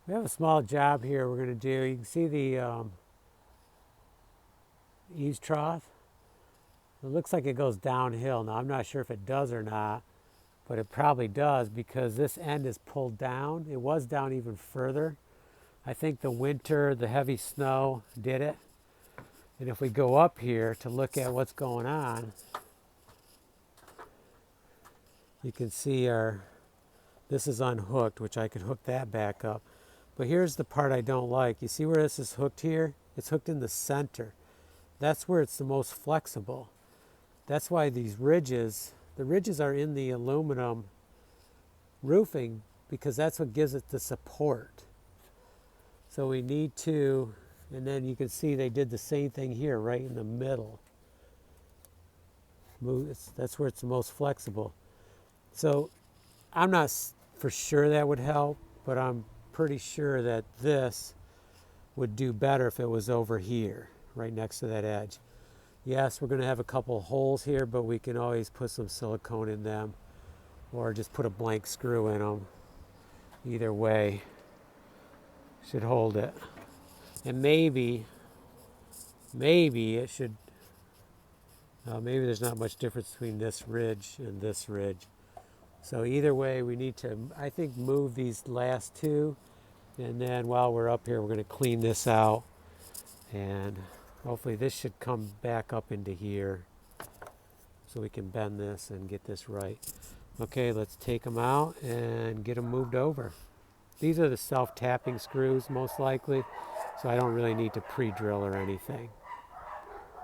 We have a small job here we're going to do. You can see the eaves trough. It looks like it goes downhill. Now I'm not sure if it does or not, but it probably does because this end is pulled down. It was down even further. I think the winter, the heavy snow did it. And if we go up here to look at what's going on, you can see this is unhooked, which I could hook that back up. But here's the part I don't like. You see where this is hooked here? It's hooked in the center. That's where it's the most flexible. That's why these ridges, the ridges are in the aluminum roofing because that's what gives it the support. So we need to, and then you can see they did the same thing here, right in the middle. That's where it's the most flexible. So I'm not for sure that would help, but I'm pretty sure that this would do better if it was over here, right next to that edge. Yes, we're going to have a couple holes here, but we can always put some silicone in them or just put a blank screw in them. Either way should hold it. And maybe it should, maybe there's not much difference between this ridge and this ridge. So either way, we need to, I think, move these last two. And then while we're up here, we're going to clean this out. And hopefully this should come back up into here so we can bend this and get this right. Okay, let's take them out and get them moved over. These are the self-tapping screws most likely, so I don't really need to pre-drill or anything.